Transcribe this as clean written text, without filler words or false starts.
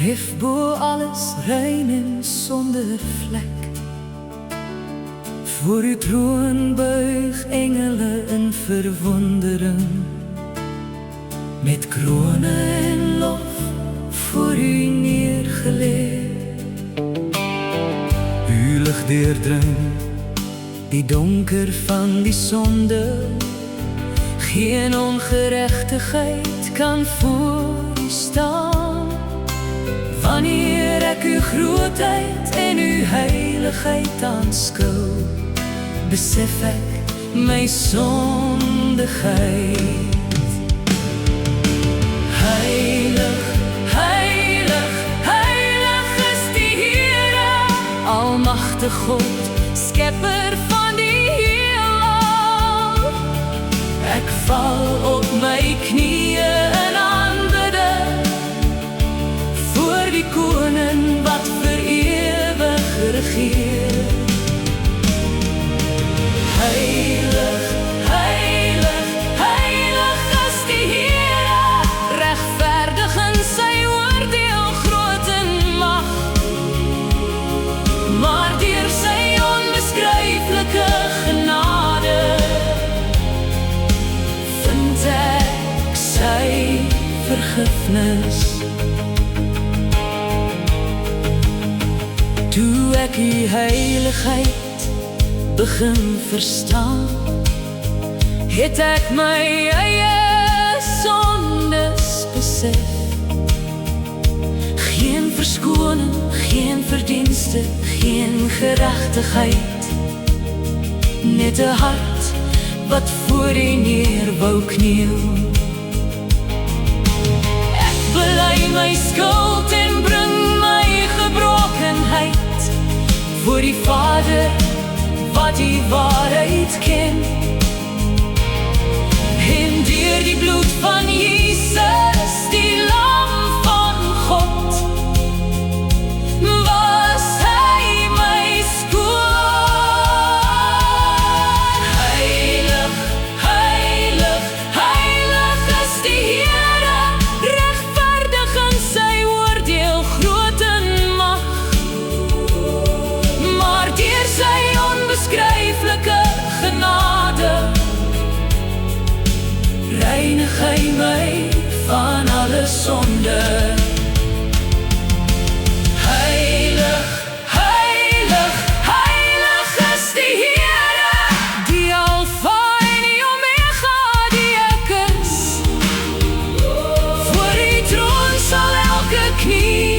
verhef bo alles, rein en sonder vlek. Voor uw troon buig engele in verwondering, met kronen en lof voor u neergeleg. U lig deurdring die donker van die sonde, geen ongerechtigheid kan voor u staan. Wanneer ek uw grootheid en uw heiligheid aanskou, besef ek my sondigheid. Heilig, heilig, heilig is die Here, almagtige God, skepper van die heelal. Ek val op my knieë in aanbidding voor die koning wat vir ewig regeer. Heilig, heilig, heilig is die Here, regverdig in sy oordeel, groot in mag. Maar deur sy onbeskryflike genade vind ek sy vergifnis. Toe ek die heiligheid begin verstaan, het ek my eie sondes besef. Geen verskoning, geen verdienste, geen geregtigheid, net 'n hart wat voor U neer wou kniel. Ek bely my skuld en bring my gebrokenheid voor die Vader wat die waarheid ken. En deur die bloed van Jesus, die Lam van God, was hy my skoon. Heilig, heilig, heilig is die Here, regverdig in sy oordeel, groot in mag. Maar deur sy onbeskryflike genade reinig hy my van alle sonde. Heilig, heilig, heilig is die Here, die Alfa en die Omega, die ek is. Voor die troon sal elke knie